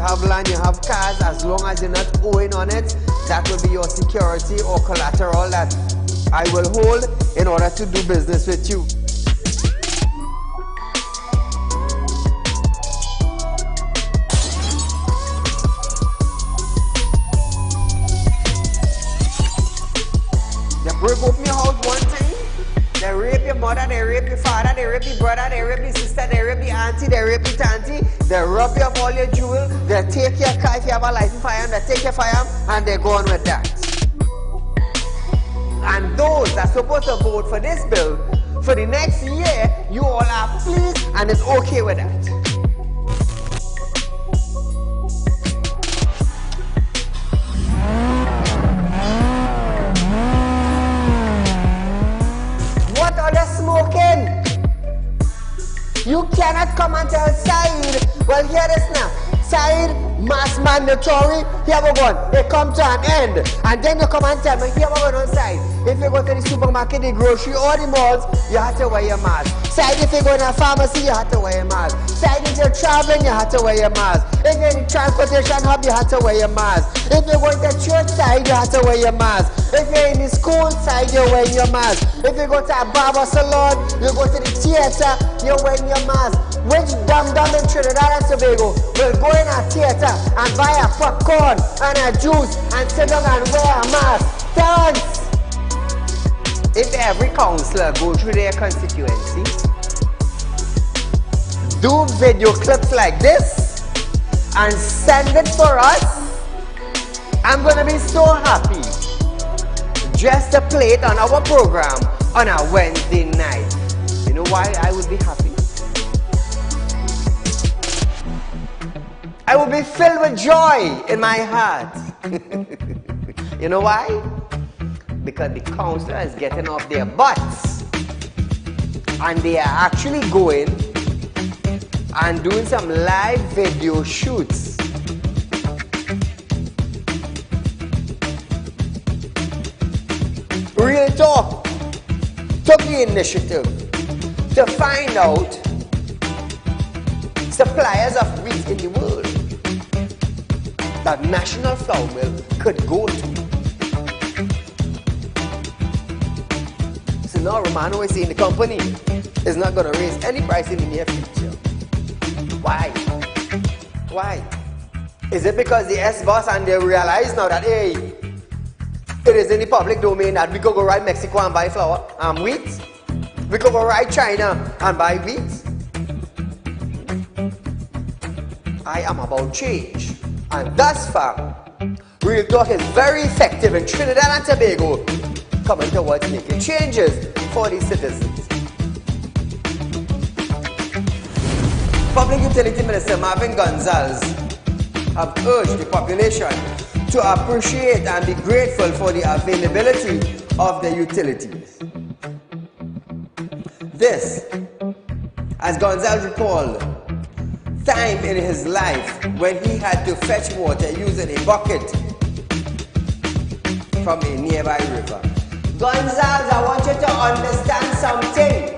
have land, you have cars, as long as you're not owing on it, that will be your security or collateral that I will hold in order to do business with you. They break open your house one time, they rape your mother, they rape your father, they rape your brother, they rape your sister, they rape your auntie, they rape your auntie, they rob you of all your jewels, they take your car if you have a license firearm, they take your firearm and they go on with that. And those that are supposed to vote for this bill, for the next year, you all are pleased and it's okay with that. What are they smoking? You cannot come and tell Saieed, well hear this now, Saieed, mass mandatory, here we go, it come to an end. And then you come and tell me, here we go on Saieed. If you go to the supermarket, the grocery, or the malls, you have to wear your mask. Saieed, if you go to a pharmacy, you have to wear your mask. Saieed, if you're traveling, you have to wear your mask. If you're in the transportation hub, you have to wear your mask. If you're going to church side, you have to wear your mask. If you're in the school side, you're wearing your mask. If you go to a barber salon, you go to the theater, you're wearing your mask. Which dum-dum in Trinidad and Tobago will go in a theater and buy a popcorn and a juice and sit down and wear a mask? Thanks! If every councillor go through their constituency, do video clips like this and send it for us, I'm gonna be so happy just to play it on our program on a Wednesday night. You know why I would be happy? I will be filled with joy in my heart. You know why? Because the councillor is getting off their butts and they are actually going and doing some live video shoots. Real Talk took the initiative to find out suppliers of wheat in the world that National Flour Mill could go to. So now Romano is saying the company is not going to raise any price in the near future. Why? Why? Is it because the S-boss and they realize now that, hey, it is in the public domain that we could go right Mexico and buy flour and wheat? We could go right China and buy wheat? I am about change. And thus far, Real Talk is very effective in Trinidad and Tobago, coming towards making changes for the citizens. Public Utility Minister Marvin Gonzalez have urged the population to appreciate and be grateful for the availability of the utilities. This, as Gonzalez recalled, time in his life when he had to fetch water using a bucket from a nearby river. Gonzalez, I want you to understand something.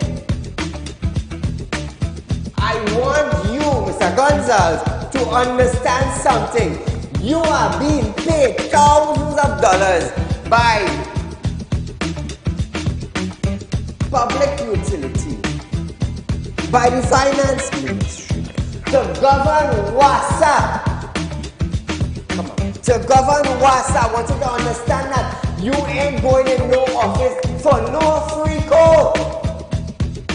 I want you, Mr. Gonzalez, to understand something. You are being paid thousands of dollars by public utility, by the finance ministry, to govern WASA. Come on. To govern WASA, I want you to understand that you ain't going in no office for no free code.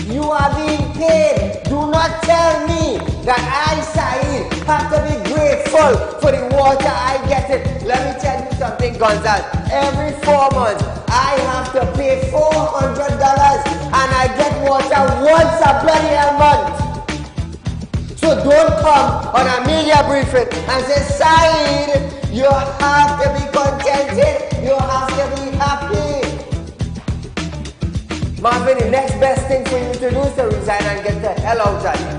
You are being paid. Do not tell me that I, Saieed, have to be grateful for the water I get it. Let me tell you something, Gonzalez. Every 4 months, I have to pay $400 and I get water once a bloody month. So don't come on a media briefing and say, Saieed, you have to be contented. You have to be happy. Marvin, the next best thing for you to do is to resign and get the hell out of here.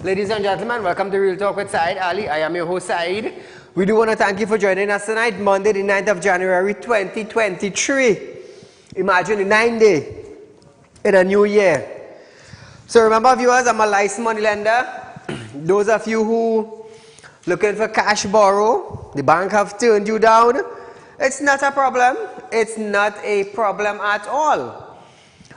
Ladies and gentlemen, welcome to Real Talk with Saieed Ali. I am your host, Saeed. We do want to thank you for joining us tonight, Monday, the 9th of January, 2023. Imagine a 9-day in a new year. So remember, viewers, I'm a licensed money lender. Those of you who looking for cash borrow, the bank have turned you down. It's not a problem. It's not a problem at all.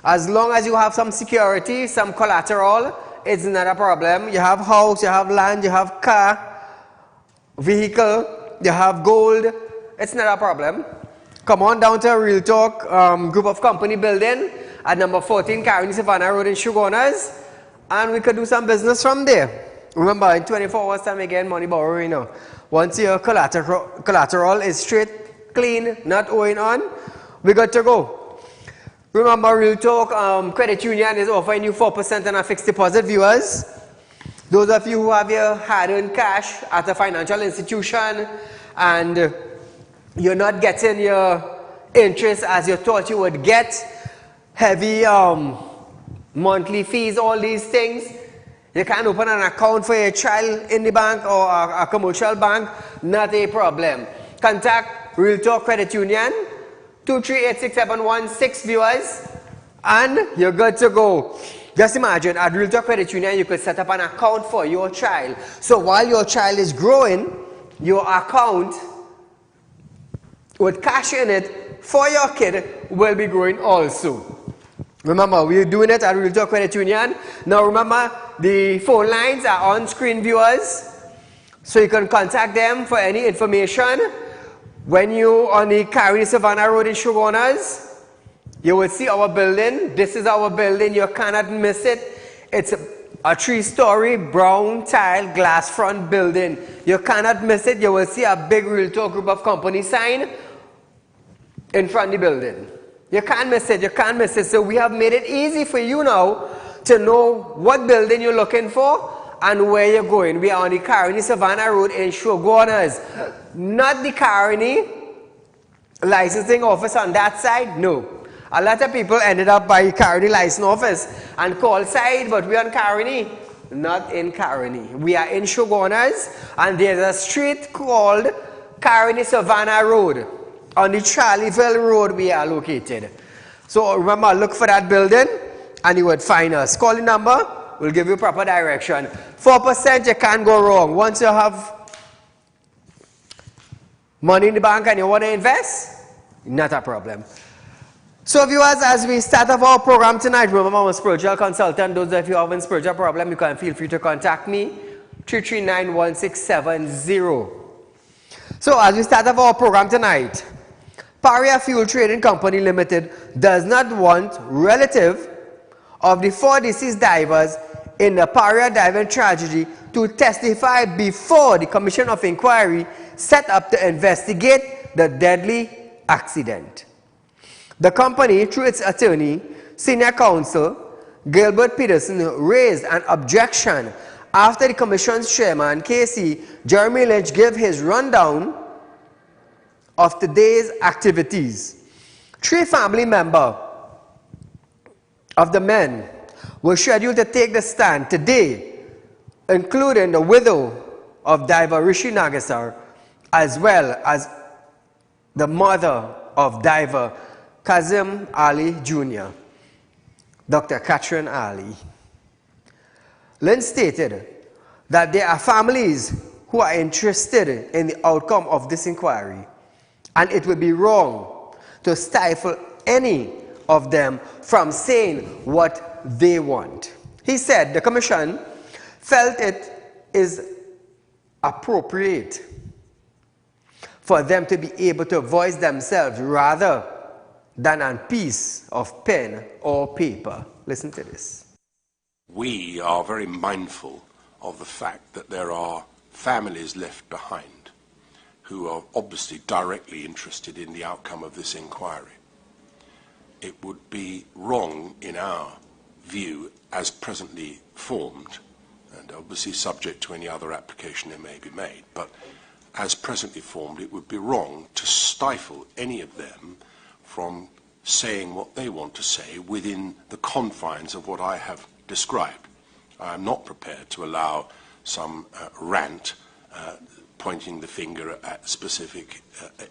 As long as you have some security, some collateral, it's not a problem. You have house, you have land, you have car, vehicle, you have gold. It's not a problem. Come on down to a Real Talk group of company building at number 14 Caroni Savannah Road in Shogunas, and we could do some business from there. Remember, in 24 hours time again, money borrowing now. Once your collateral is straight, clean, not owing on, we got to go. Remember, Real Talk Credit Union is offering you 4% on a fixed deposit, viewers. Those of you who have your hard-earned cash at a financial institution and you're not getting your interest as you thought you would get, heavy monthly fees, all these things, you can open an account for your child in the bank or a commercial bank, not a problem. Contact Real Talk Credit Union, 2386716, viewers, and you're good to go. Just imagine, at Real Talk Credit Union, you could set up an account for your child. So while your child is growing, your account with cash in it for your kid will be growing also. Remember, we're doing it at Real Talk Credit Union. Now remember, the phone lines are on screen, viewers, so you can contact them for any information. When you're on the Caroni Savannah Road in Shogunas, you will see our building. This is our building. You cannot miss it. It's a 3-story brown tile glass front building. You cannot miss it. You will see a big Real Talk group of company sign in front of the building. You can't miss it. You can't miss it. So we have made it easy for you now to know what building you're looking for and where you're going. We are on the Caroni Savannah Road in Shogunas. Not the Caroni licensing office on that side, no. A lot of people ended up by Caroni license office and called side, but we're on Caroni, not in Caroni. We are in Shogunas, and there's a street called Caroni Savannah Road. On the Charlieville Road we are located. So remember, look for that building and you would find us. Call the number, we'll give you proper direction. 4%, you can't go wrong. Once you have money in the bank and you want to invest, not a problem. So viewers, as we start off our program tonight, remember I'm a spiritual consultant. Those of you who have a spiritual problem, you can feel free to contact me, 3391670. So as we start off our program tonight, Paria Fuel Trading Company Limited does not want relative of the 4 deceased divers in the Paria diving tragedy to testify before the Commission of Inquiry set up to investigate the deadly accident. The company, through its attorney, senior counsel, Gilbert Peterson, raised an objection after the Commission's chairman, KC Jeremy Lynch, gave his rundown of today's activities. 3 family members of the men were scheduled to take the stand today, including the widow of diver Rishi Nagasar, as well as the mother of diver Kazim Ali Jr., Dr. Catherine Ali. Lynch stated that there are families who are interested in the outcome of this inquiry, and it would be wrong to stifle any of them from saying what they want. He said the Commission felt it is appropriate for them to be able to voice themselves rather than on a piece of pen or paper. Listen to this. We are very mindful of the fact that there are families left behind who are obviously directly interested in the outcome of this inquiry. It would be wrong, in our view, as presently formed, and obviously subject to any other application that may be made, but as presently formed, it would be wrong to stifle any of them from saying what they want to say within the confines of what I have described. I am not prepared to allow some rant pointing the finger at specific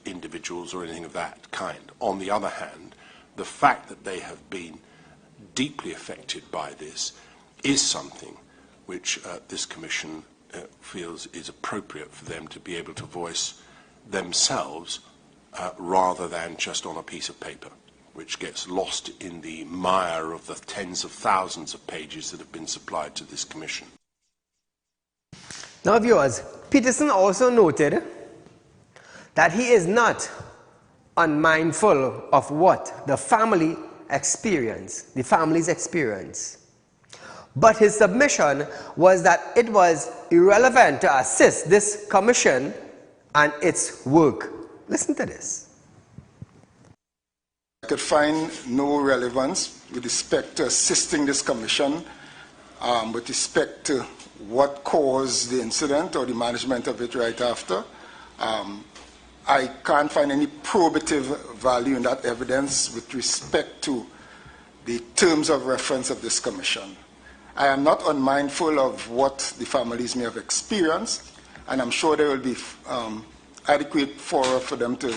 individuals or anything of that kind. On the other hand, the fact that they have been deeply affected by this is something which this Commission feels is appropriate for them to be able to voice themselves rather than just on a piece of paper, which gets lost in the mire of the tens of thousands of pages that have been supplied to this Commission. Now, viewers, Peterson also noted that he is not unmindful of what the family's experience. But his submission was that it was irrelevant to assist this commission and its work. Listen to this. I could find no relevance with respect to assisting this commission with respect to what caused the incident or the management of it right after. I can't find any probative value in that evidence with respect to the terms of reference of this commission. I am not unmindful of what the families may have experienced, and I'm sure there will be adequate fora for them to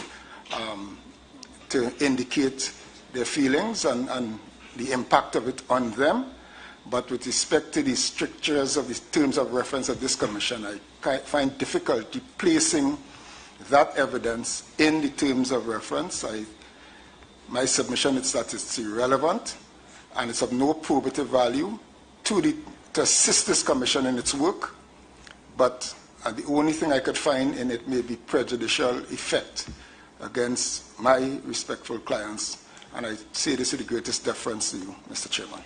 indicate their feelings and the impact of it on them. But with respect to the strictures of the terms of reference of this commission, I find difficulty placing that evidence in the terms of reference. My submission is that it's irrelevant and it's of no probative value to assist this commission in its work, but the only thing I could find in it may be prejudicial effect against my respectful clients, and I say this with the greatest deference to you, Mr. Chairman.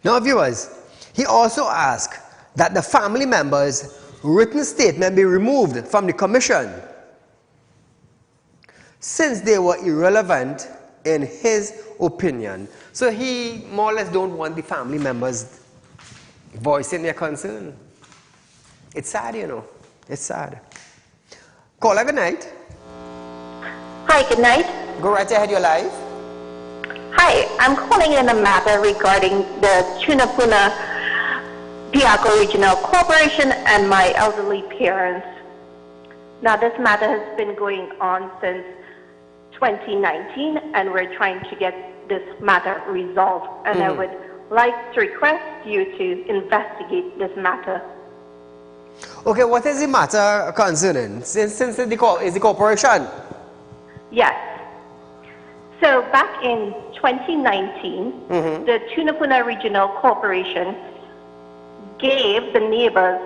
Now, viewers, he also asked that the family members' written statement be removed from the commission since they were irrelevant in his opinion. So he more or less don't want the family members voicing their concern. It's sad, you know. It's sad. Caller, good night. Hi, good night. Go right ahead, you're live. Hi, I'm calling in a matter regarding the Tunapuna Piako Regional Corporation and my elderly parents. Now, this matter has been going on since 2019, and we're trying to get this matter resolved. And I would like to request you to investigate this matter. Okay, what is the matter concerning? Since is the corporation? Yes. So back in 2019, the Tunapuna Regional Corporation gave the neighbors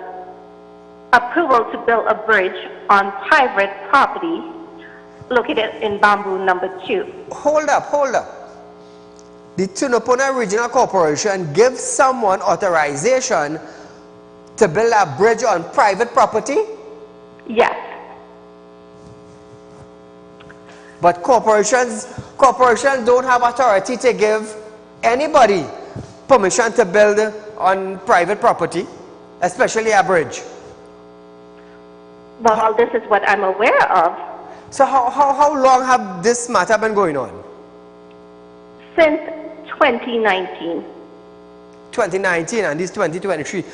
approval to build a bridge on private property located in Bamboo number 2. Hold up. The Tunapuna Regional Corporation gives someone authorization to build a bridge on private property? Yes. But corporations don't have authority to give anybody permission to build on private property, especially a bridge. Well, this is what I'm aware of. So how long have this matter been going on? Since 2019. 2019, and this 2023.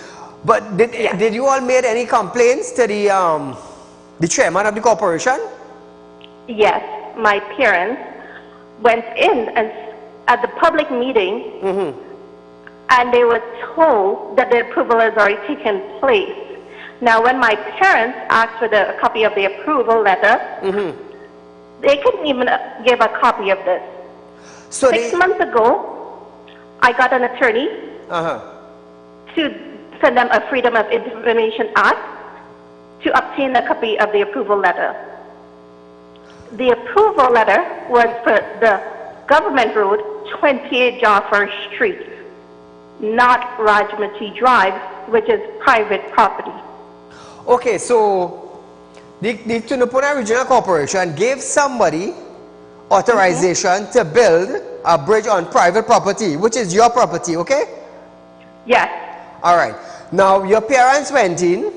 But did you all made any complaints to the chairman of the corporation? Yes, my parents went in and at the public meeting, and they were told that the approval has already taken place. Now, when my parents asked for a copy of the approval letter, they couldn't even give a copy of this. So 6 months ago, I got an attorney to send them a Freedom of Information Act to obtain a copy of the approval letter. The approval letter was for the government road, 28 Jaffer Street, not Rajmati Drive, which is private property. Okay, so the Tunapuna Regional Corporation gave somebody authorization to build a bridge on private property, which is your property, okay? Yes. All right. Now, your parents went in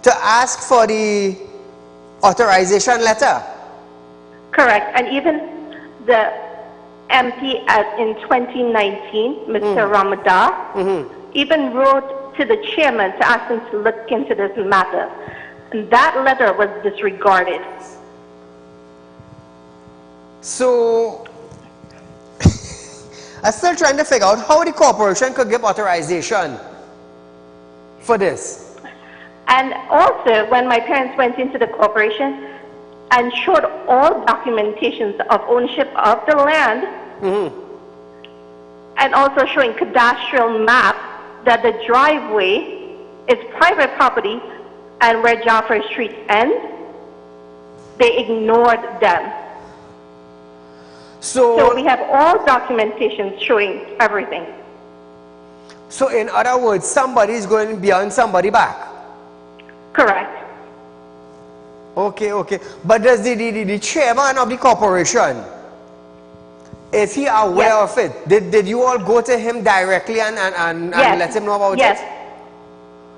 to ask for the authorization letter. Correct. And even the MP in 2019, Mr. Ramadan, even wrote to the chairman to ask him to look into this matter. And that letter was disregarded. So, I'm still trying to figure out how the corporation could give authorization for this. And also, when my parents went into the corporation and showed all documentations of ownership of the land, and also showing cadastral map that the driveway is private property and where Jaffer Street ends, they ignored them. So we have all documentation showing everything. So in other words, somebody is going beyond somebody back. Correct. Okay, okay. But does the chairman of the corporation, is he aware of it? Did you all go to him directly and let him know about it?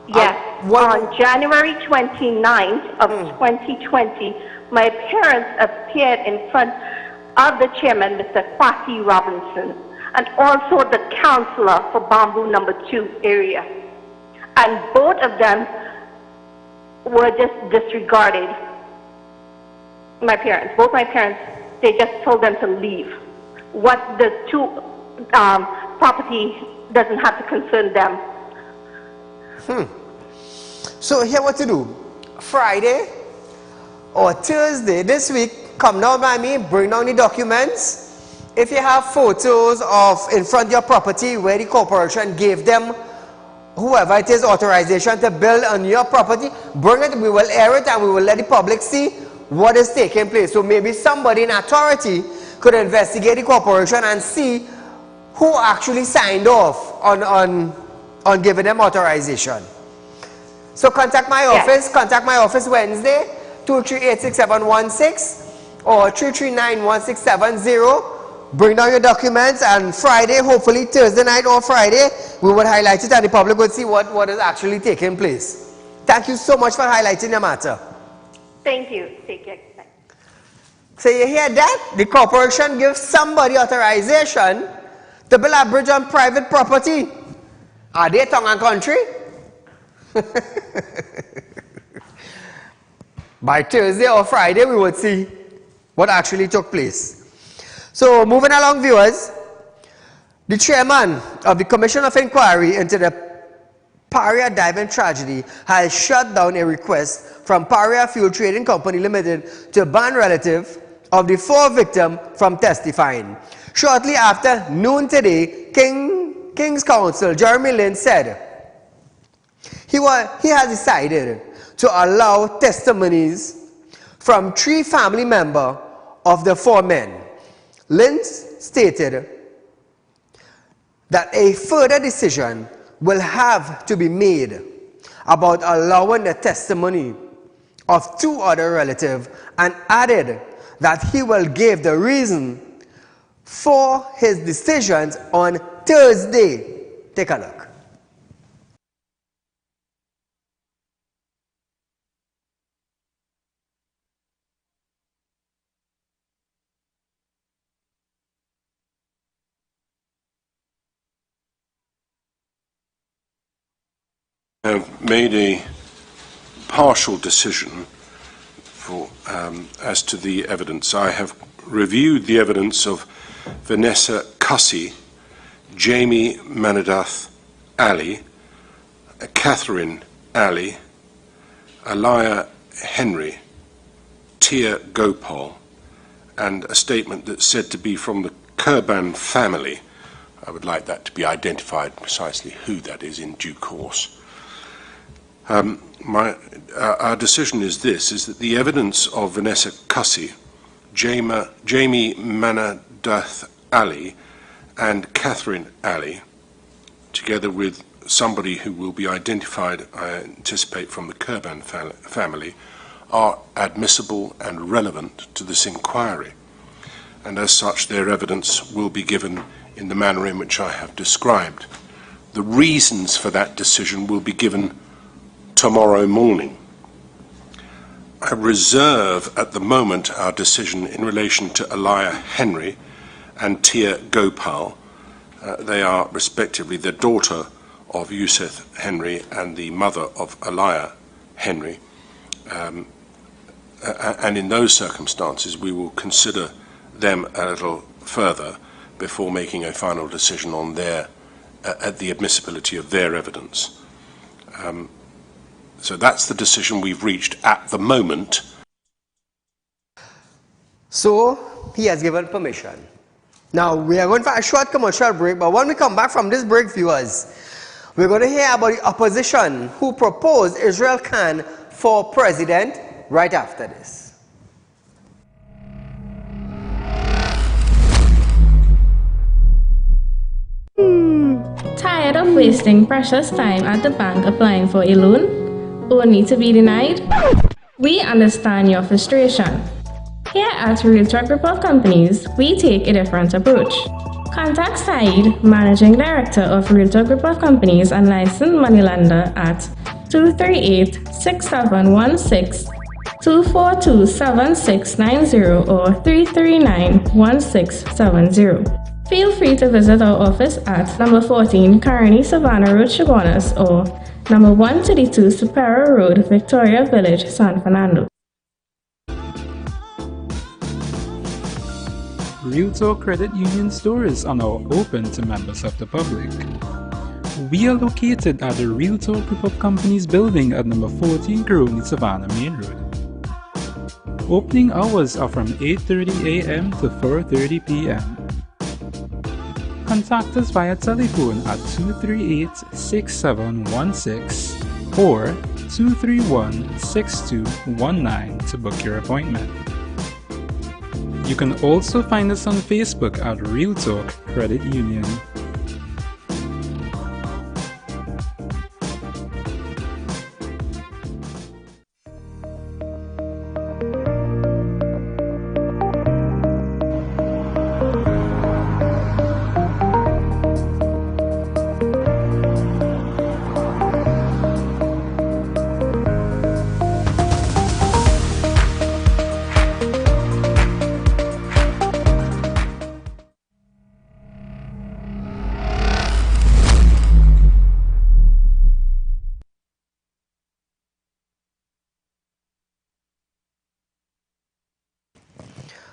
Yes. On January 29th of 2020, my parents appeared in front of the chairman, Mr. Kwasi Robinson, and also the councillor for Bamboo number 2 area. And both of them were just disregarded. Both my parents, they just told them to leave. What the two property doesn't have to concern them. So here what to do. Friday or Thursday this week, come down by me, bring down the documents. If you have photos of in front of your property where the corporation gave them, whoever it is, authorization to build on your property, bring it, we will air it and we will let the public see what is taking place. So maybe somebody in authority could investigate the corporation and see who actually signed off on giving them authorization. So contact my office Wednesday, 2386716 or 3391670. Bring down your documents, and Friday, hopefully Thursday night or Friday, we will highlight it and the public will see what is actually taking place. Thank you so much for highlighting the matter. Thank you. Take care. So you hear that? The corporation gives somebody authorization to build a bridge on private property. Are they tongue and country? By Thursday or Friday, we will see what actually took place. So, moving along, viewers, the chairman of the Commission of Inquiry into the Paria diving tragedy has shut down a request from Paria Fuel Trading Company Limited to ban relatives of the 4 victims from testifying. Shortly after noon today, King's Counsel Jeremy Lynn said he has decided to allow testimonies from 3 family members of the 4 men. Lynn stated that a further decision will have to be made about allowing the testimony of 2 other relatives, and added that he will give the reason for his decisions on Thursday. Take a look. I have made a partial decision as to the evidence. I have reviewed the evidence of Vanessa Cussie, Jamie Manadath Ali, Catherine Ali, Alaya Henry, Tia Gopal, and a statement that's said to be from the Kurban family. I would like that to be identified precisely who that is in due course. Our decision is that the evidence of Vanessa Cussie, Jamie Manadath Ali, and Catherine Ali, together with somebody who will be identified, I anticipate, from the Kurban family, are admissible and relevant to this inquiry. And as such, their evidence will be given in the manner in which I have described. The reasons for that decision will be given tomorrow morning. I reserve at the moment our decision in relation to Alaya Henry and Tia Gopal. They are respectively the daughter of Yusuf Henry and the mother of Aliyah Henry. And in those circumstances, we will consider them a little further before making a final decision on the admissibility of their evidence. So that's the decision we've reached at the moment. So he has given permission. Now we are going for a short commercial break, but when we come back from this break, viewers, we're going to hear about the opposition who proposed Israel Khan for president right after this. Tired of wasting precious time at the bank applying for a loan, only to be denied? We understand your frustration. Here at Realtalk Group of Companies, we take a different approach. Contact Saieed, Managing Director of Realtalk Group of Companies and licensed moneylender at 238-6716, 242-7690 or 339-1670. Feel free to visit our office at number 14 Carney Savannah Road, Chaguanas, or number 132 Superior Road, Victoria Village, San Fernando. Realtalk Credit Union stores are now open to members of the public. We are located at the Realtalk Group of Companies building at number 14 Carney Savannah Main Road. Opening hours are from 8:30 a.m. to 4:30 p.m. Contact us via telephone at 238-6716 or 231-6219 to book your appointment. You can also find us on Facebook at Realtalk Credit Union.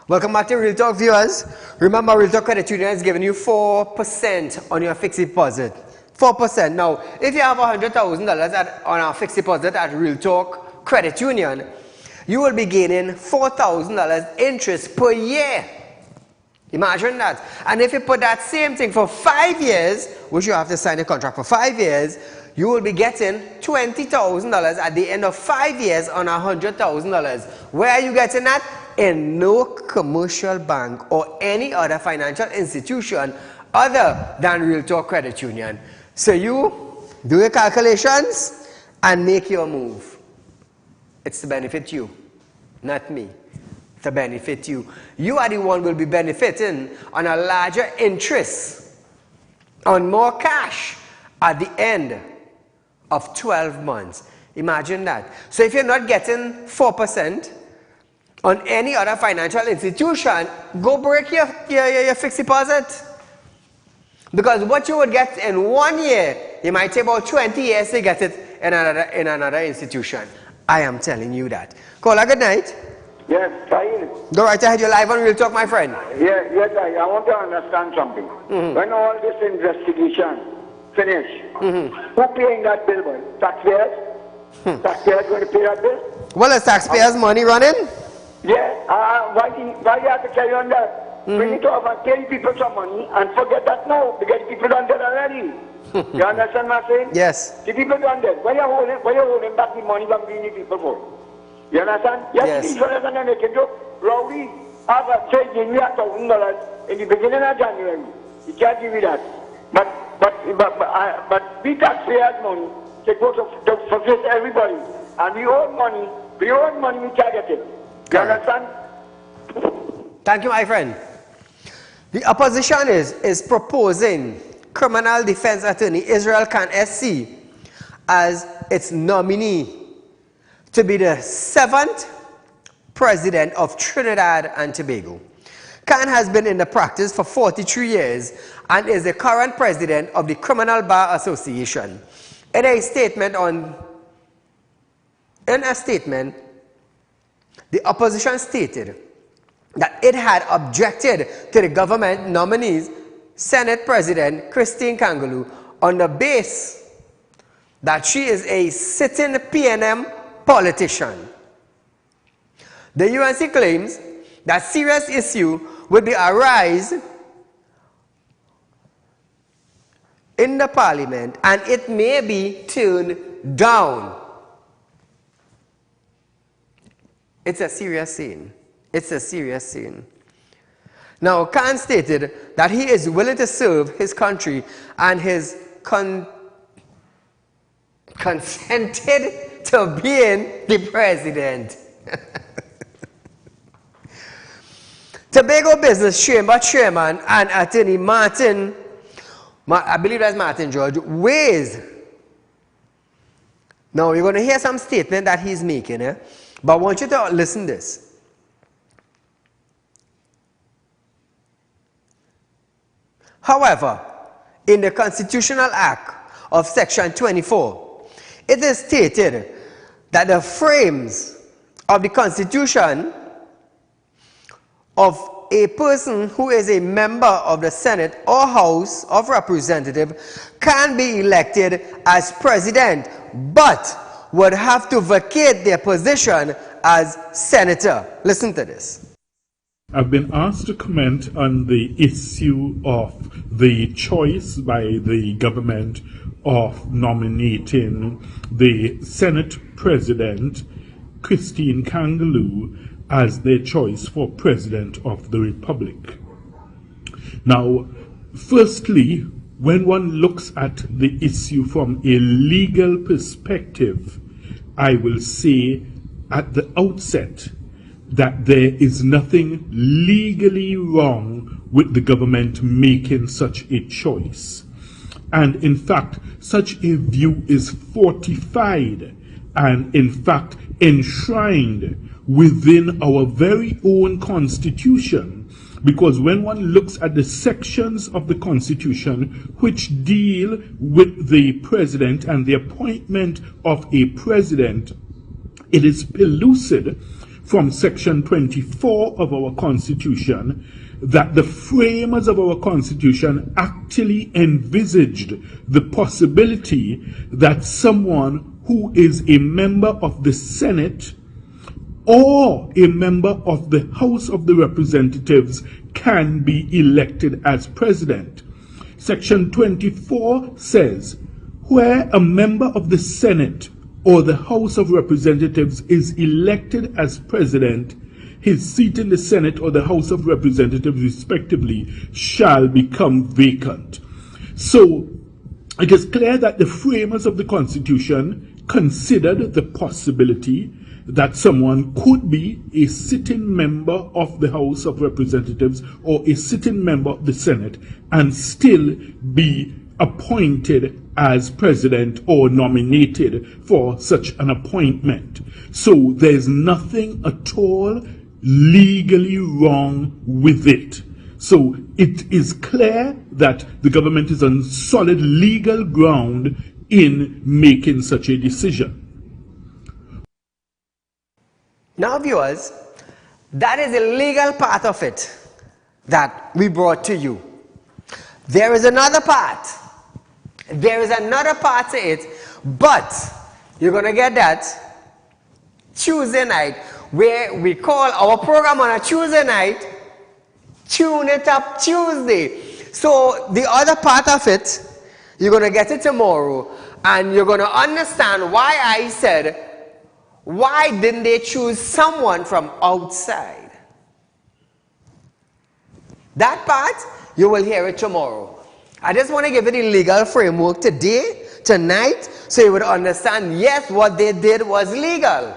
Welcome back to Real Talk, viewers. Remember, Real Talk Credit Union is giving you 4% on your fixed deposit. 4%. Now, if you have $100,000 on our fixed deposit at Real Talk Credit Union, you will be gaining $4,000 interest per year. Imagine that. And if you put that same thing for 5 years, which you have to sign a contract for 5 years, you will be getting $20,000 at the end of 5 years on $100,000. Where are you getting that? In no commercial bank or any other financial institution other than Real Talk Credit Union. So you do your calculations and make your move. It's to benefit you, not me. To benefit you. You are the one who will be benefiting on a larger interest, on more cash at the end of 12 months. Imagine that. So if you're not getting 4%, on any other financial institution, go break your fixed deposit. Because what you would get in 1 year, you might take about 20 years to get it in another institution. I am telling you that. Caller, good night. Yes, Saeed. Go right ahead, you're live on Real Talk, my friend. Yes, I want to understand something. When all this investigation finish, who paying that bill, boy? Taxpayers? Taxpayers going to pay that bill? Well, is taxpayers' money running? Yeah, why you have to carry on that? We need to have pay people some money and forget that now, because people done that already. You understand what I'm saying? Yes. The people done that. Why you holding back the money from the people for? You understand? Yes. The insurance and then they can do. Rowdy have a say give me $1,000 in the beginning of January. You can't give me that. But we taxpayers' money they go to face everybody. And we own money, we can't get it. You understand? Thank you, my friend. The opposition is proposing criminal defense attorney Israel Khan SC as its nominee to be the 7th president of Trinidad and Tobago. Khan has been in the practice for 43 years and is the current president of the Criminal Bar Association. In a statement, the opposition stated that it had objected to the government nominee's Senate President Christine Kangaloo on the basis that she is a sitting PNM politician. The UNC claims that serious issue would be arise in the parliament and it may be turned down. It's a serious scene. It's a serious scene. Now, Khan stated that he is willing to serve his country and his consented to being the president. Tobago Business Chamber Chairman and Attorney Martin, I believe that's Martin George, weighs. Now, you're going to hear some statement that he's making, but I want you to listen to this. However, in the Constitutional Act of Section 24, it is stated that the frames of the Constitution of a person who is a member of the Senate or House of Representatives can be elected as president, but would have to vacate their position as senator. Listen to this. I've been asked to comment on the issue of the choice by the government of nominating the Senate President, Christine Kangaloo, as their choice for President of the Republic. Now, firstly, when one looks at the issue from a legal perspective, I will say at the outset that there is nothing legally wrong with the government making such a choice. And in fact, such a view is fortified and in fact enshrined within our very own Constitution, because when one looks at the sections of the Constitution which deal with the president and the appointment of a president, it is pellucid from Section 24 of our Constitution that the framers of our Constitution actually envisaged the possibility that someone who is a member of the Senate or a member of the House of the Representatives can be elected as president. Section 24 says, where a member of the Senate or the House of Representatives is elected as president, his seat in the Senate or the House of Representatives respectively shall become vacant. So it is clear that the framers of the Constitution considered the possibility that someone could be a sitting member of the House of Representatives or a sitting member of the Senate and still be appointed as president or nominated for such an appointment. So there's nothing at all legally wrong with it. So it is clear that the government is on solid legal ground in making such a decision. Now, viewers, that is the legal part of it that we brought to you. There is another part. There is another part to it, but you're going to get that Tuesday night, where we call our program on a Tuesday night, Tune It Up Tuesday. So the other part of it, you're going to get it tomorrow, and you're going to understand why I said, why didn't they choose someone from outside? That part, you will hear it tomorrow. I just want to give you the legal framework today, tonight, so you would understand, yes, what they did was legal.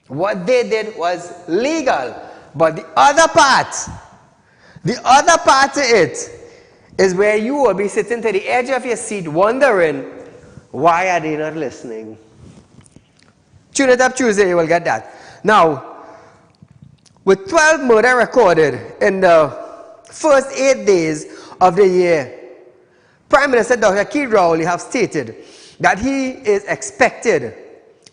What they did was legal. But the other part to it is where you will be sitting to the edge of your seat wondering, why are they not listening? Tune It Up Tuesday, you will get that. Now, With 12 murders recorded in the first 8 days of the year, Prime Minister Dr. Saieed Ali has stated that he is expected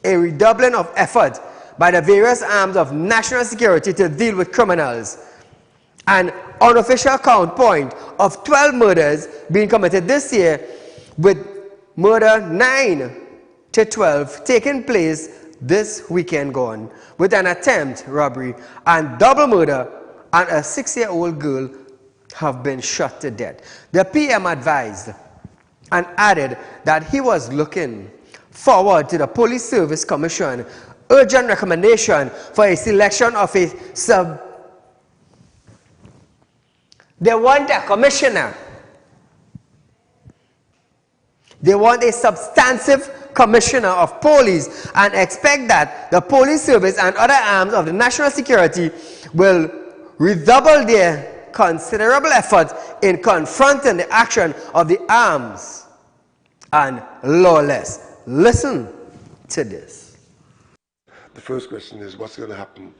a redoubling of effort by the various arms of national security to deal with criminals. An unofficial count point of 12 murders being committed this year, with murder 9 to 12 taking place this weekend gone, with an attempt robbery and double murder, and a 6-year-old girl have been shot to death. The PM advised and added that he was looking forward to the Police Service Commission urgent recommendation for a selection of a They want a commissioner. They want a substantive commissioner of police, and expect that the police service and other arms of the national security will redouble their considerable efforts in confronting the action of the arms and lawless. Listen to this. The first question is, what's going to happen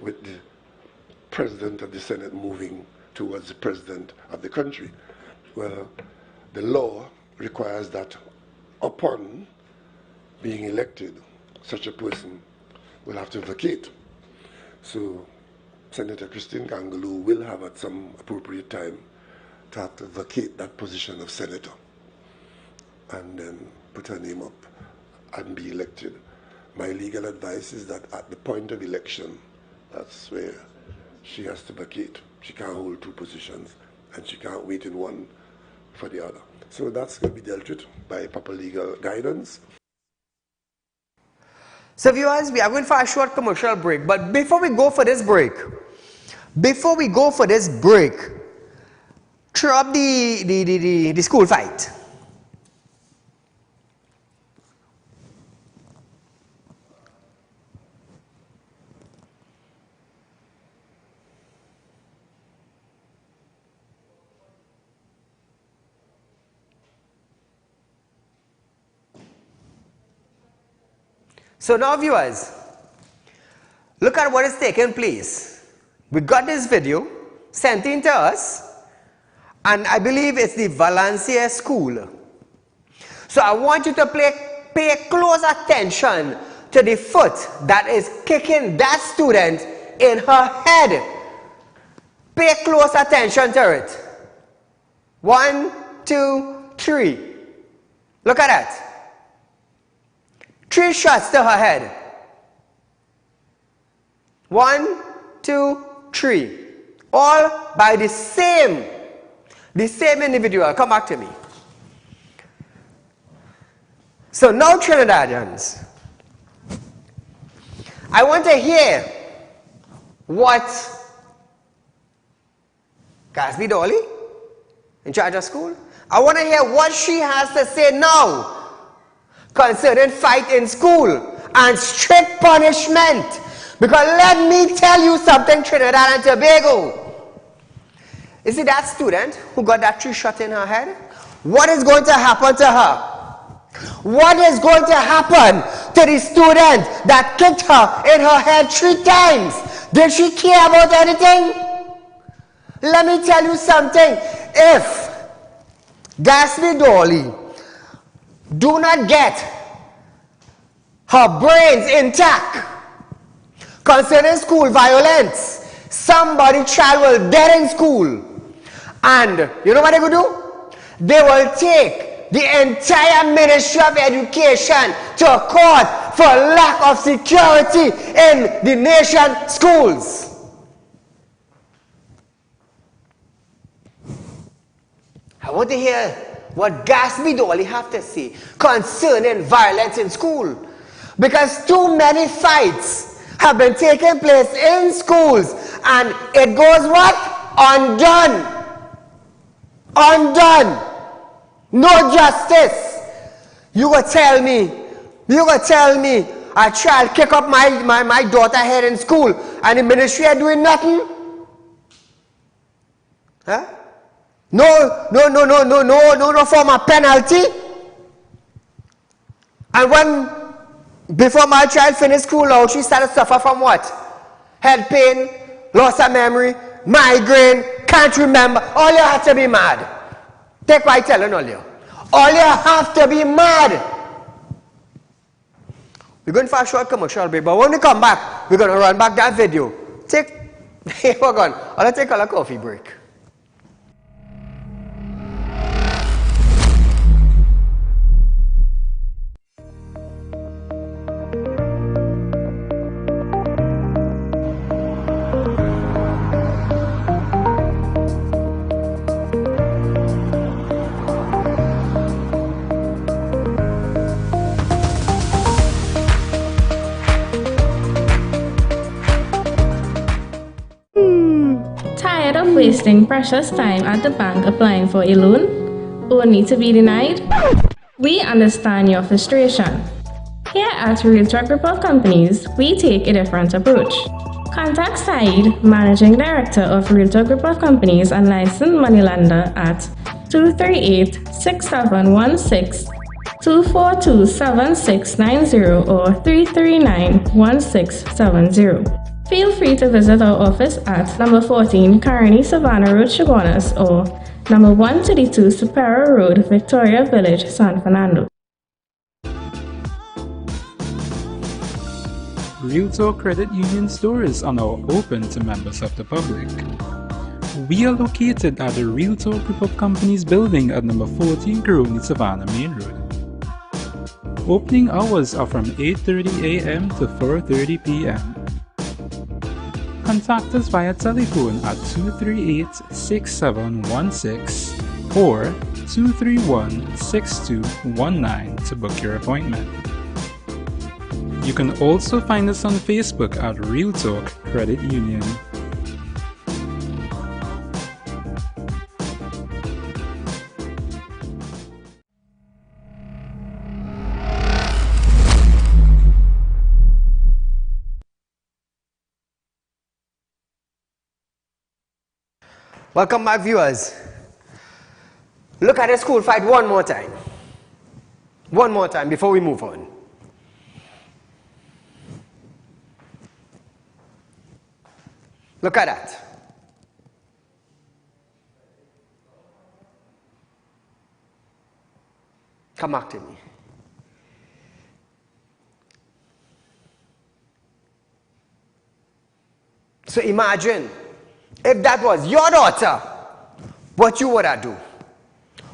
with the President of the Senate moving towards the President of the country? Well, the law requires that upon being elected, such a person will have to vacate. So Senator Christine Kangaloo will have at some appropriate time to have to vacate that position of senator and then put her name up and be elected. My legal advice is that at the point of election, that's where she has to vacate. She can't hold 2 positions, and she can't wait in one for the other. So that's going to be dealt with by proper legal guidance. So viewers, we are going for a short commercial break, but before we go for this break, throw up the school fight. So now viewers, look at what is taking place. We got this video sent in to us, and I believe it's the Valencia school. So I want you to pay close attention to the foot that is kicking that student in her head. Pay close attention to it. 1, 2, 3. Look at that. 3 shots to her head. 1, 2, 3. All by the same individual. Come back to me. So now, Trinidadians, I want to hear what Gatsby Dolly, in charge of school, I want to hear what she has to say now concerning fight in school and strict punishment. Because let me tell you something, Trinidad and Tobago. You see that student who got that 3 shot in her head? What is going to happen to her? What is going to happen to the student that kicked her in her head 3 times? Did she care about anything? Let me tell you something. If Gatsby Dolly do not get her brains intact concerning school violence, somebody child will dead in school. And you know what they will do? They will take the entire Ministry of Education to court for lack of security in the nation's schools. I want to hear what Gatsby Dolly have to say concerning violence in school. Because too many fights have been taking place in schools, and it goes what? Undone. Undone. No justice. You gonna tell me a child kick up my daughter head in school and the ministry are doing nothing? Huh? No form of penalty. And before my child finished school out, she started to suffer from what? Head pain, loss of memory, migraine, can't remember. All you have to be mad. Take what I'm telling all you. All you have to be mad. We're going for a short commercial break, but when we come back, we're going to run back that video. We're going. I'll take a coffee break. Tired of wasting precious time at the bank applying for a loan, only to be denied? We understand your frustration. Here at RealTalk Group of Companies, we take a different approach. Contact Saieed, Managing Director of RealTalk Group of Companies and licensed moneylender at 238-6716, 242-7690 or 339-1670. Feel free to visit our office at number 14 Carney Savannah Road, Chaguanas, or number 132 Superior Road, Victoria Village, San Fernando. RealTalk Credit Union stores are now open to members of the public. We are located at the RealTalk Group of Companies building at number 14 Caroni Savannah Main Road. Opening hours are from 8:30 a.m. to 4:30 p.m. Contact us via telephone at 238-6716 or 231-6219 to book your appointment. You can also find us on Facebook at RealTalk Credit Union. Welcome back, viewers. Look at the school fight one more time. One more time before we move on. Look at that. Come back to me. So imagine if that was your daughter, what you would have do?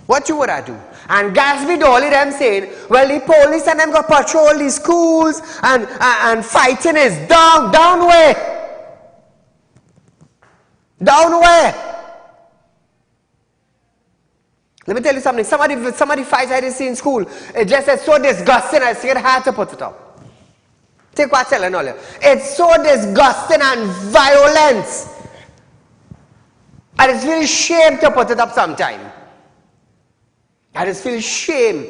What you would have do? And Gatsby Dolly them saying, well, the police and them go patrol these schools and fighting is down way. Down way. Let me tell you something. Somebody fights I didn't see in school. It just is so disgusting. I think it hard to put it up. Take what I'm telling you. It's so disgusting and violent. I just feel shame to put it up sometime. I just feel shame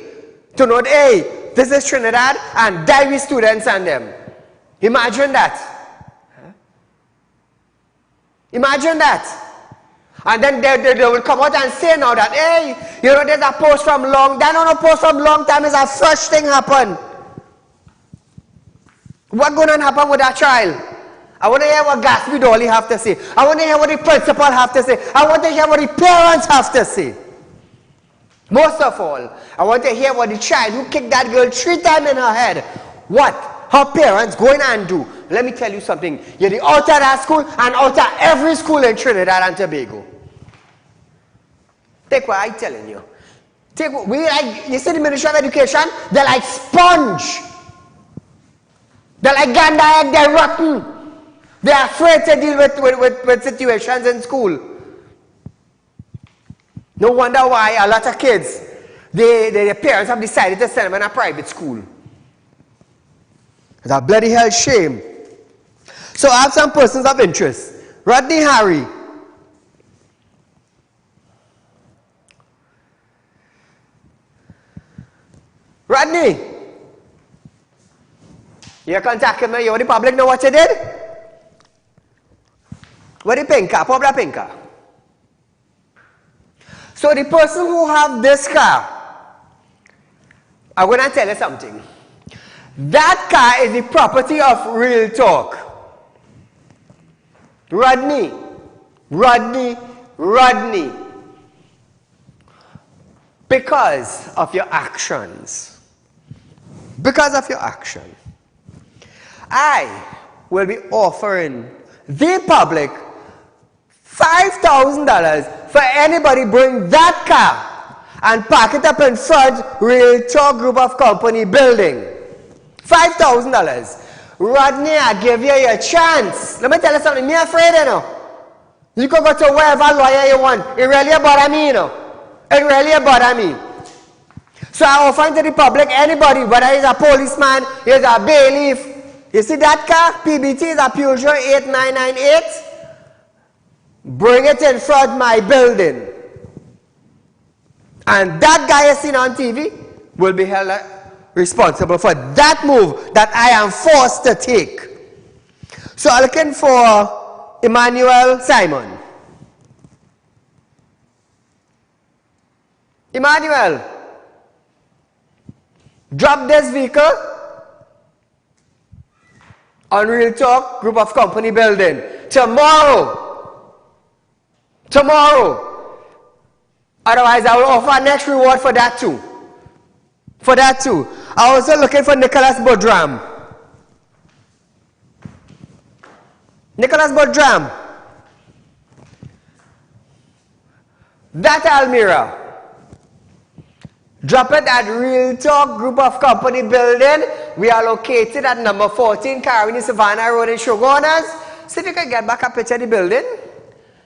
to know, hey, this is Trinidad and Diary students and them. Imagine that. Imagine that. And then they will come out and say now that, hey, you know, there's a post from long, that on a post from long time is a fresh thing happen. What's going to happen with that child? I want to hear what Gatsby Dolly have to say. I want to hear what the principal have to say. I want to hear what the parents have to say. Most of all, I want to hear what the child who kicked that girl 3 times in her head, what her parents going and do. Let me tell you something. You're the out of that school and out of every school in Trinidad and Tobago. Take what I'm telling you. You see the Ministry of Education? They're like sponge. They're like gander egg, they're rotten. They're afraid to deal with situations in school. No wonder why a lot of kids, their parents have decided to send them in a private school. It's a bloody hell shame. So I have some persons of interest. Rodney Harry. Rodney. You're contacting me. You want the public know what you did? What the pinka? Pobla pinka. So the person who have this car, I'm going to tell you something. That car is the property of RealTalk. Rodney, Rodney, Rodney. Because of your actions. Because of your action. I will be offering the public $5,000 for anybody bring that car and park it up in front Real Talk Group of Company building. $5,000. Rodney, I give you your chance. Let me tell you something. Me afraid, you know. You can go to wherever lawyer you want. It really bother me, you know. It really bother me. So I offer to the public, anybody, whether he's a policeman, he's a bailiff. You see that car? PBT is a Peugeot 8998. Bring it in front of my building. And that guy you seen on TV will be held responsible for that move that I am forced to take. So I'm looking for Emmanuel Simon. Emmanuel, drop this vehicle on Real Talk Group of Company building. Tomorrow. Otherwise, I will offer next reward for that too. For that too. I'm also looking for Nicholas Bodram. Nicholas Bodram. That Almira. Drop it at Real Talk Group of Company building. We are located at number 14 Carolina Savannah Road in Shogunas. See if you can get back a picture of the building.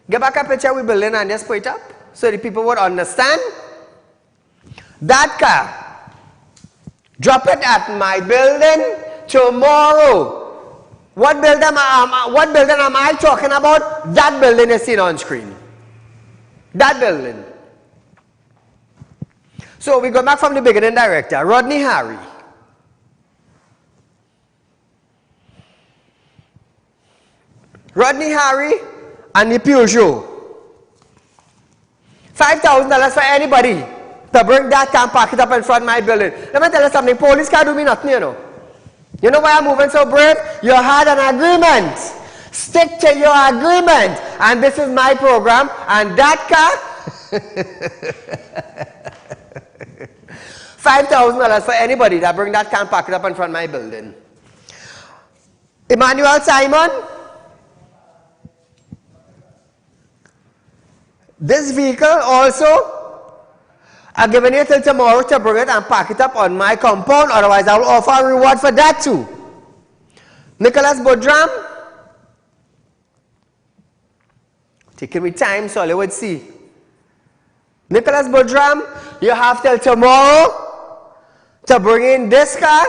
Get back a picture of the building and just put it up so the people would understand. That car. Drop it at my building tomorrow. What building am I talking about? That building is seen on screen. That building. So we go back from the beginning director, Rodney Harry. Rodney Harry and the Peugeot. $5,000 for anybody to bring that car and park it up in front of my building. Let me tell you something, police can't do me nothing, you know. You know why I'm moving so brave? You had an agreement. Stick to your agreement. And this is my program. And that car, $5,000 for anybody that bring that car and park it up in front of my building. Emmanuel Simon. This vehicle also, I'm giving you till tomorrow to bring it and park it up on my compound. Otherwise, I will offer a reward for that too. Nicholas Bodram. Taking me time so you would see. Nicholas Bodram, you have till tomorrow to bring in this car.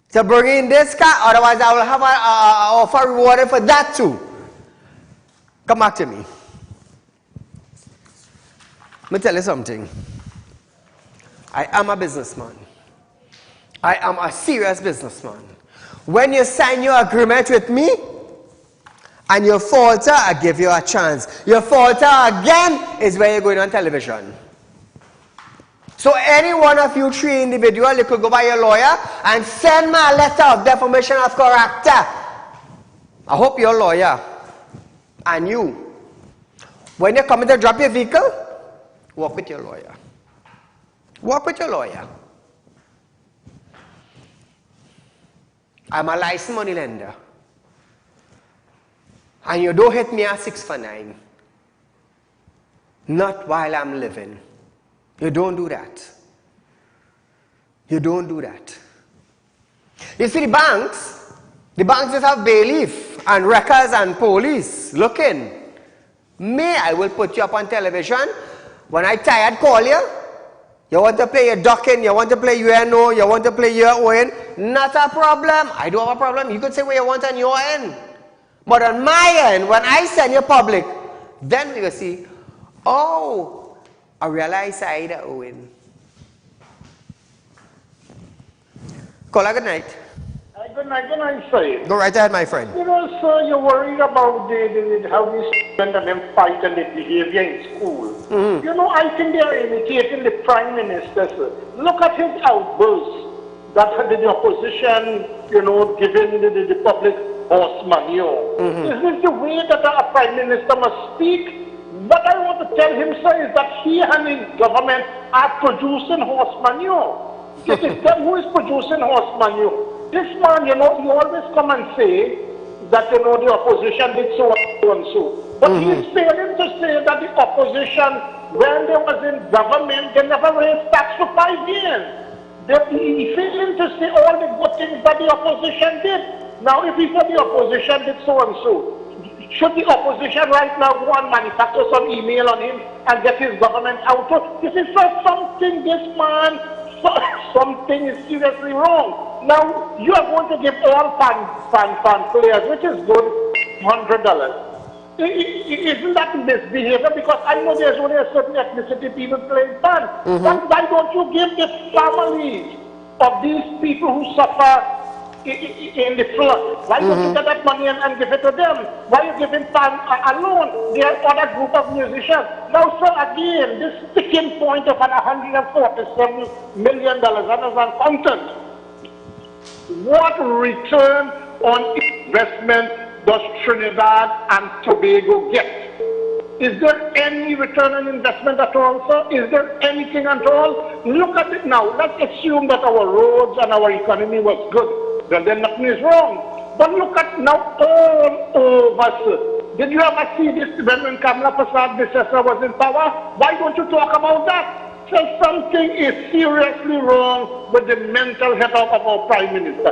To bring in this car, otherwise I will have an offer rewarded for that too. Come back to me. Let me tell you something. I am a businessman. I am a serious businessman. When you sign your agreement with me, and you falter, I give you a chance. You falter again is where you're going on television. So any one of you three individuals, you could go by your lawyer and send me a letter of defamation of character. I hope you're a lawyer. And you, when you come to drop your vehicle, walk with your lawyer. Walk with your lawyer. I'm a licensed money lender. And you don't hit me at 6 for 9. Not while I'm living. You don't do that. You don't do that. You see the banks just have bailiff and wreckers and police looking. Me, I will put you up on television. When I tired, call you. You want to play your ducking, you want to play UNO, you want to play your ON. Not a problem. I don't have a problem. You could say what you want on your end. But on my end, when I send you public, then we will see, oh, I realize Saieed Ali. Call her good night. Good night, Saieed. Go right ahead, my friend. You know, sir, you're worried about how these students and them fight and their behavior in school. You know, I think they are imitating the Prime Minister, sir. Look at his outbursts that the opposition, giving the public horse manure. Is this the way that a prime minister must speak? What I want to tell him, sir, is that he and his government are producing horse manure. It is them who is producing horse manure. This man, he always come and say that, the opposition did so and so. But he is failing to say that the opposition, when they was in government, they never raised tax for 5 years. He failing to say all the good things that the opposition did. Now, if he said the opposition did so and so, should the opposition right now go and manufacture some email on him and get his government out? This is something, this man, something is seriously wrong. Now, you are going to give all fan players, which is good, $100. Isn't that misbehavior? Because I know there's only a certain ethnicity people playing fan. But why don't you give the families of these people who suffer in the flood? Why don't you get that money and give it to them? Why are you giving fan alone? There are other group of musicians. Now, sir, again, this sticking point of $147 million as an accountant. What return on investment does Trinidad and Tobago get? Is there any return on investment at all, sir? Is there anything at all? Look at it now. Let's assume that our roads and our economy was good. Well, then nothing is wrong. But look at now all over, sir. Did you ever see this when Kamala Prasad Bisesa was in power? Why don't you talk about that? So something is seriously wrong with the mental health of our Prime Minister.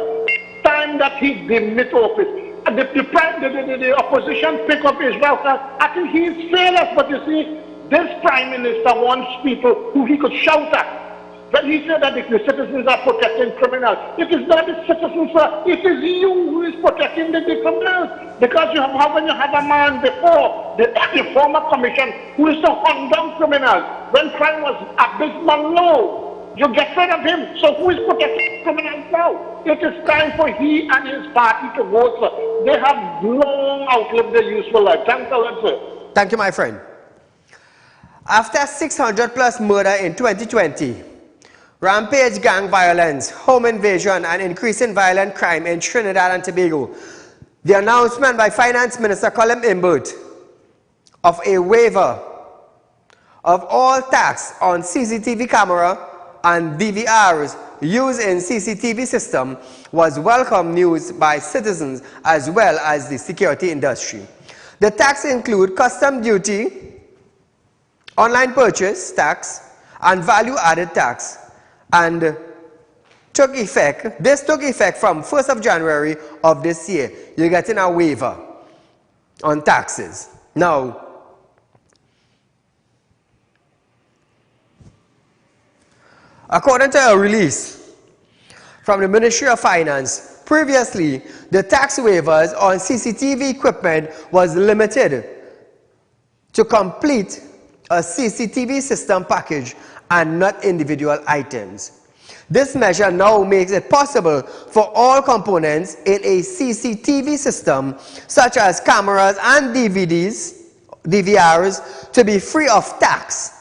Time that he demit office. The opposition pick up his welfare. I think he is fearless, but you see, this Prime Minister wants people who he could shout at. When he said that the citizens are protecting criminals, it is not the citizens, sir. It is you who is protecting the criminals. Because when you have a man before, the former commission, who is to hunt down criminals, when crime was abysmal low, you get rid of him. So who is protecting criminals now? It is time for he and his party to vote, sir. They have long outlived their useful life. Thanks a lot, sir. Thank you, my friend. After 600 plus murder in 2020, rampage gang violence, home invasion, and increasing violent crime in Trinidad and Tobago, the announcement by Finance Minister Colin Imbert of a waiver of all tax on CCTV camera and DVRs used in CCTV system was welcome news by citizens as well as the security industry. The tax include custom duty, online purchase tax, and value-added tax, and this took effect from 1st of January of this year. You're getting a waiver on taxes. Now, according to a release from the Ministry of Finance, previously the tax waivers on CCTV equipment was limited to complete a CCTV system package and not individual items. This measure now makes it possible for all components in a CCTV system, such as cameras and DVRs, to be free of tax,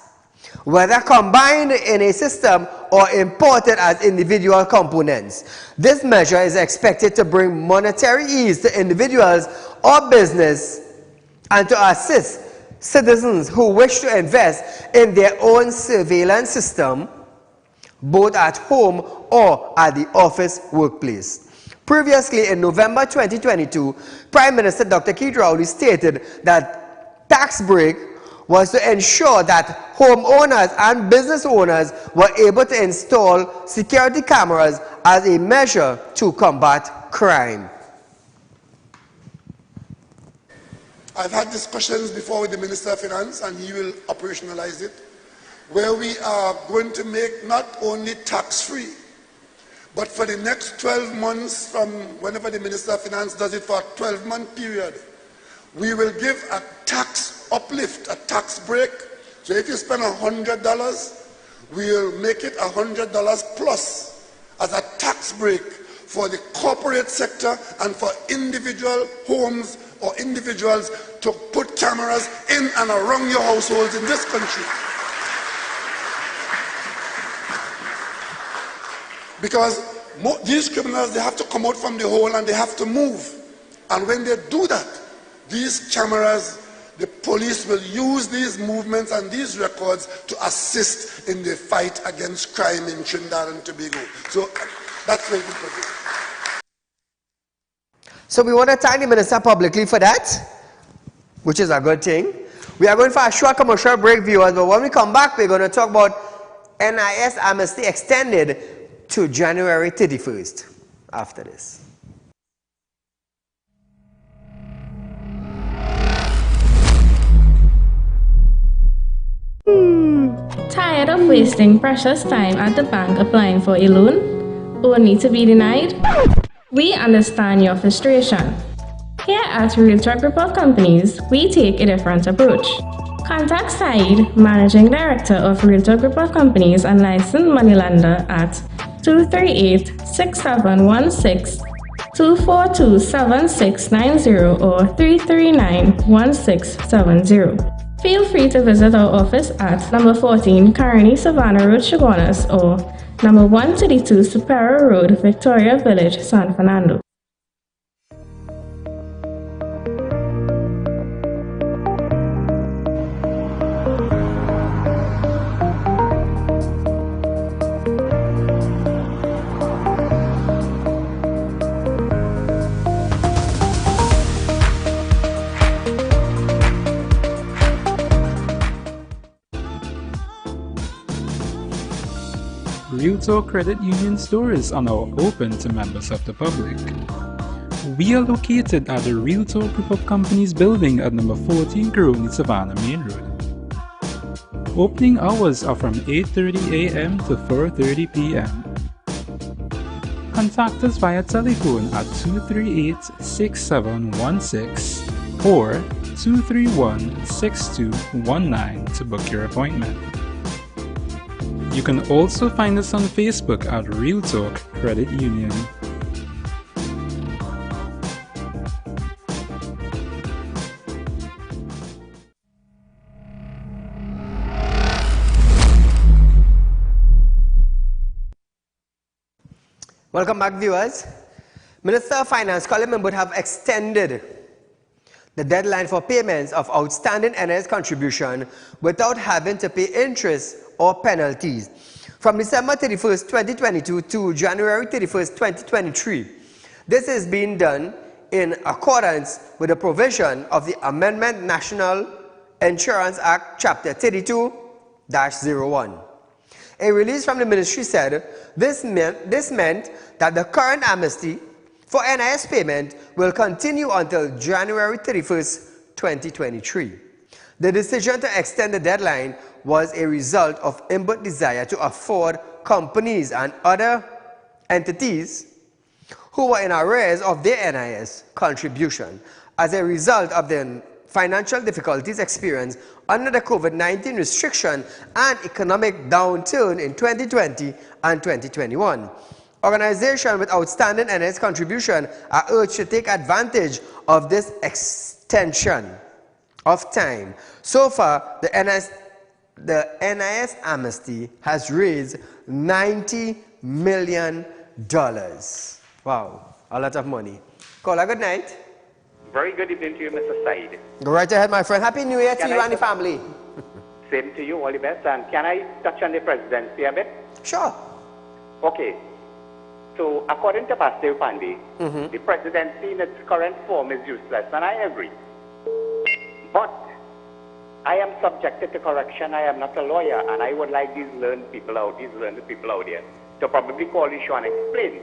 whether combined in a system or imported as individual components. This measure is expected to bring monetary ease to individuals or business and to assist citizens who wish to invest in their own surveillance system, both at home or at the office workplace. Previously, in November 2022, Prime Minister Dr. Keith Rowley stated that tax break was to ensure that homeowners and business owners were able to install security cameras as a measure to combat crime. I've had discussions before with the Minister of Finance, and he will operationalize it, where we are going to make not only tax-free, but for the next 12 months from whenever the Minister of Finance does it for a 12-month period, we will give a tax uplift, a tax break. So if you spend $100, we'll make it $100 plus as a tax break for the corporate sector and for individual homes or individuals to put cameras in and around your households in this country. Because these criminals, they have to come out from the hole and they have to move. And when they do that, these cameras, the police will use these movements and these records to assist in the fight against crime in Trinidad and Tobago. So that's very good. So we want to thank the minister publicly for that, which is a good thing. We are going for a short commercial break, viewers, but when we come back, we're going to talk about NIS amnesty extended to January 31st after this. Tired of wasting precious time at the bank applying for a loan, only to be denied? We understand your frustration. Here at Realtalk Group of Companies, we take a different approach. Contact Saieed, Managing Director of Realtalk Group of Companies and licensed moneylender at 238-6716, 242-7690 or 339-1670. Feel free to visit our office at number 14 Carney Savannah Road, Chaguanas, or number 132 Superior Road, Victoria Village, San Fernando. Realtalk Credit Union stores are now open to members of the public. We are located at the Realtalk Group of Companies building at number 14 Crony Savannah Main Road. Opening hours are from 8:30 a.m. to 4:30 p.m. Contact us via telephone at 238-6716 or 231-6219 to book your appointment. You can also find us on Facebook at Realtalk Credit Union. Welcome back, viewers. Minister of Finance Colin Mimbut have extended the deadline for payments of outstanding NIS contribution without having to pay interest or penalties from December 31st, 2022 to January 31st, 2023. This is being done in accordance with the provision of the Amendment National Insurance Act, Chapter 32-01. A release from the ministry said this meant that the current amnesty for NIS payment will continue until January 31st, 2023. The decision to extend the deadline was a result of Mimbut's desire to afford companies and other entities who were in arrears of their NIS contribution as a result of the financial difficulties experienced under the COVID-19 restriction and economic downturn in 2020 and 2021. Organizations with outstanding NIS contribution are urged to take advantage of this extension of time. So far, the NIS amnesty has raised $90 million. Wow, a lot of money. Caller, good night. Very good evening to you, Mr. Saieed. Go right ahead, my friend. Happy New Year to you and the family. Same to you, all the best. And can I touch on the presidency a bit? Sure. Okay. So, according to Pastor Pandey, the presidency in its current form is useless, and I agree. But I am subjected to correction. I am not a lawyer, and I would like these learned people out there, to probably call issue and explain.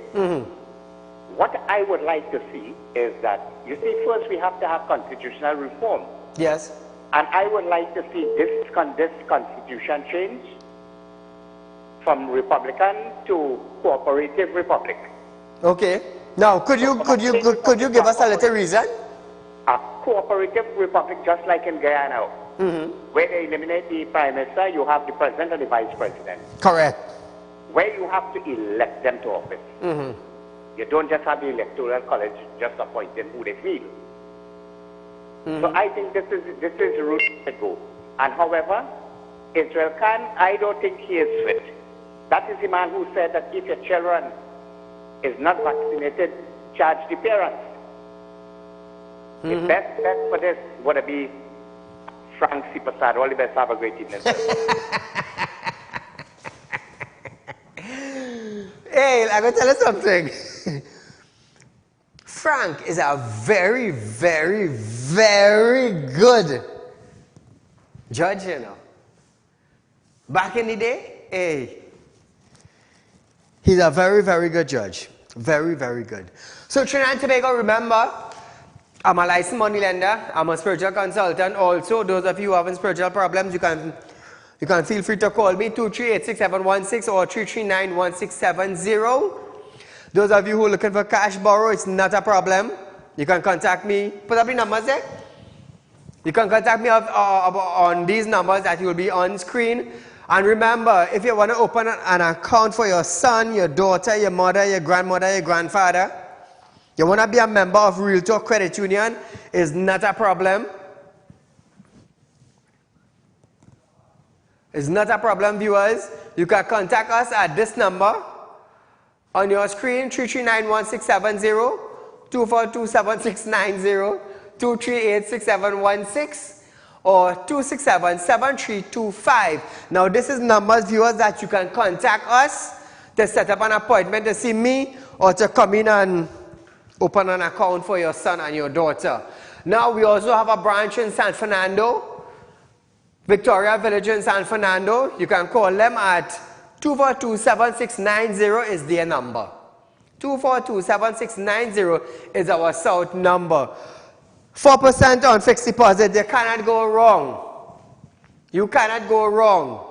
What I would like to see is that, you see, first we have to have constitutional reform. Yes. And I would like to see this constitution change from Republican to cooperative republic. Okay. Now, could you give us a little reason? A cooperative republic, just like in Guyana, where they eliminate the prime minister, you have the president and the vice president. Correct. Where you have to elect them to office. You don't just have the electoral college just appointing who they feel. So I think this is the route to go. And however, Israel Khan, I don't think he is fit. That is the man who said that if your children is not vaccinated, charge the parents. The best bet for this would be Frank C. Passad. All the best. Have a great evening. Hey, I'm going to tell you something. Frank is a very, very, very good judge, you know. Back in the day, hey, he's a very, very good judge. Very, very good. So Trinidad and Tobago, remember, I'm a licensed money lender. I'm a spiritual consultant also. Those of you who having spiritual problems, you can feel free to call me, 238-6716 or 339-1670. Those of you who are looking for cash borrow, it's not a problem. You can contact me. Put up the numbers there. You can contact me on these numbers that will be on screen. And remember, if you want to open an account for your son, your daughter, your mother, your grandmother, your grandfather, you want to be a member of Real Talk Credit Union, is not a problem. It's not a problem, viewers. You can contact us at this number on your screen, 339-1670, 242-7690, 238-6716, or 267-7325. Now, this is numbers, viewers, that you can contact us to set up an appointment to see me or to come in and open an account for your son and your daughter. Now, we also have a branch in San Fernando, Victoria Village in San Fernando. You can call them at 242-7690 is their number. 242-7690 is our south number. 4% on fixed deposit. You cannot go wrong. You cannot go wrong.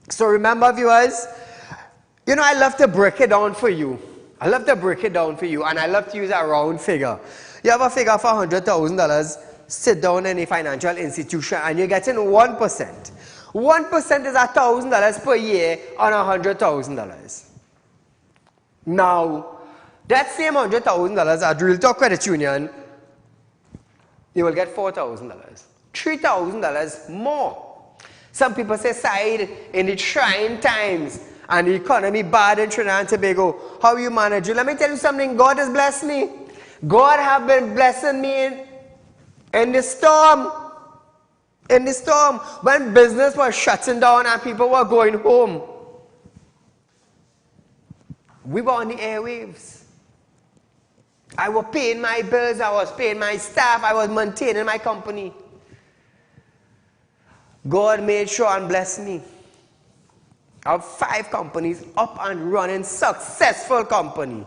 So remember, viewers, you know, I love to break it down for you. I love to break it down for you, and I love to use a round figure. You have a figure for $100,000, sit down in a financial institution, and you're getting 1%. 1% is $1,000 per year on $100,000. Now, that same $100,000 at Real Talk Credit Union, you will get $4,000, $3,000 more. Some people say, Saeed, in the trying times and the economy bad in Trinidad and Tobago, how you manage it? Let me tell you something. God has blessed me. God have been blessing me in the storm. In the storm, when business was shutting down and people were going home, we were on the airwaves. I was paying my bills, I was paying my staff, I was maintaining my company. God made sure and blessed me. I have 5 companies up and running, successful company.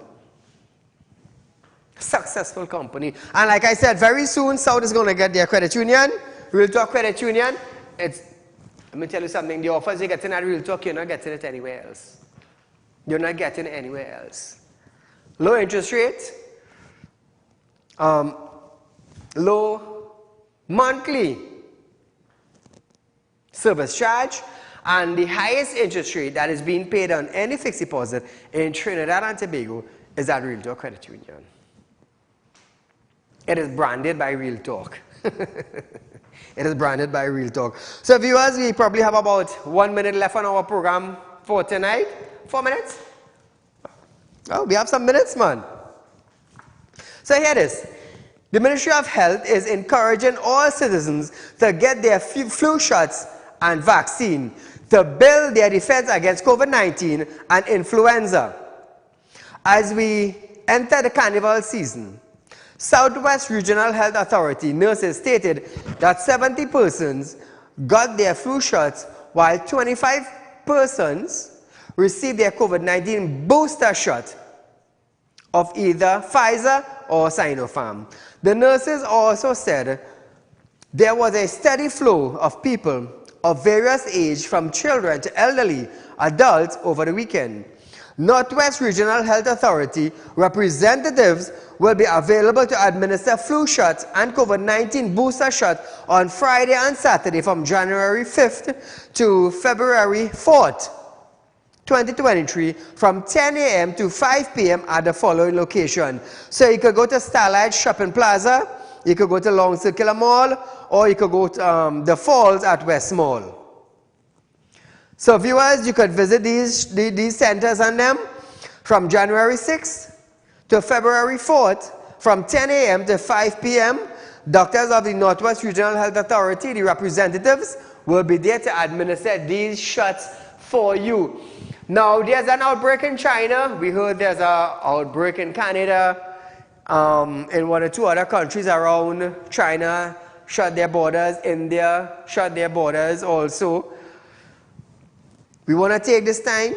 Successful company. And like I said, very soon, South is going to get their credit union. Real Talk Credit Union, let me tell you something, the offers you're getting at Real Talk, you're not getting it anywhere else. You're not getting it anywhere else. Low interest rate, low monthly service charge, and the highest interest rate that is being paid on any fixed deposit in Trinidad and Tobago is at Real Talk Credit Union. It is branded by Real Talk. It is branded by Real Talk. So viewers, we probably have about 1 minute left on our program for tonight. 4 minutes? Oh, we have some minutes, man. So here it is. The Ministry of Health is encouraging all citizens to get their flu shots and vaccine to build their defense against COVID-19 and influenza. As we enter the carnival season, Southwest Regional Health Authority nurses stated that 70 persons got their flu shots while 25 persons received their COVID-19 booster shot of either Pfizer or Sinopharm. The nurses also said there was a steady flow of people of various age, from children to elderly adults, over the weekend. Northwest Regional Health Authority representatives will be available to administer flu shots and COVID-19 booster shots on Friday and Saturday from January 5th to February 4th, 2023, from 10 a.m. to 5 p.m. at the following location. So you could go to Starlight Shopping Plaza, you could go to Long Circular Mall, or you could go to the Falls at West Mall. So viewers, you could visit these centers and them. From January 6th to February 4th, from 10 a.m. to 5 p.m., doctors of the Northwest Regional Health Authority, the representatives, will be there to administer these shots for you. Now, there's an outbreak in China. We heard there's an outbreak in Canada, in 1 or 2 other countries around China, shut their borders. India shut their borders also. We want to take this time,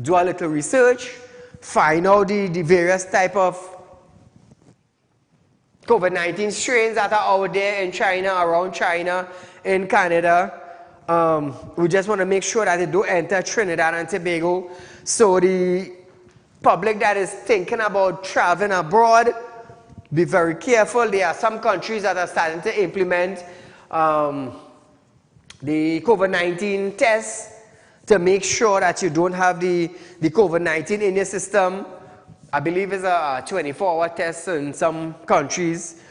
do a little research, find out the various type of COVID-19 strains that are out there in China, around China, in Canada. We just want to make sure that they don't enter Trinidad and Tobago. So the public that is thinking about traveling abroad, be very careful. There are some countries that are starting to implement the COVID-19 tests to make sure that you don't have the COVID-19 in your system. I believe it's a 24-hour test in some countries.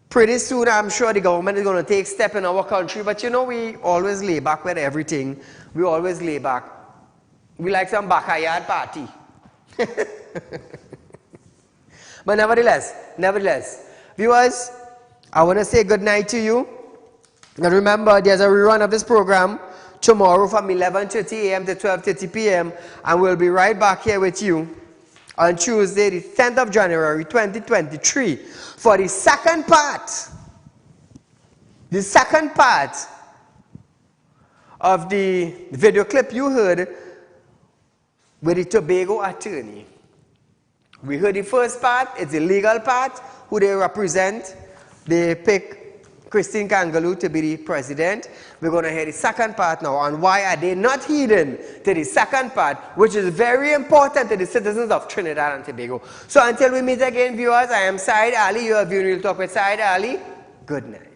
Pretty soon, I'm sure the government is going to take steps in our country, but you know, we always lay back with everything. We always lay back. We like some backyard party. But nevertheless, viewers, I want to say good night to you. And remember, there's a rerun of this program tomorrow from 11:30 a.m. to 12:30 p.m. and we'll be right back here with you on Tuesday, the 10th of January, 2023, for the second part of the video clip you heard with the Tobago attorney. We heard the first part, it's the legal part, who they represent. They pick Christine Kangaloo to be the president. We're going to hear the second part now on why are they not heeding to the second part, which is very important to the citizens of Trinidad and Tobago. So until we meet again, viewers, I am Saieed Ali. You are viewing Real Talk with Saieed Ali. Good night.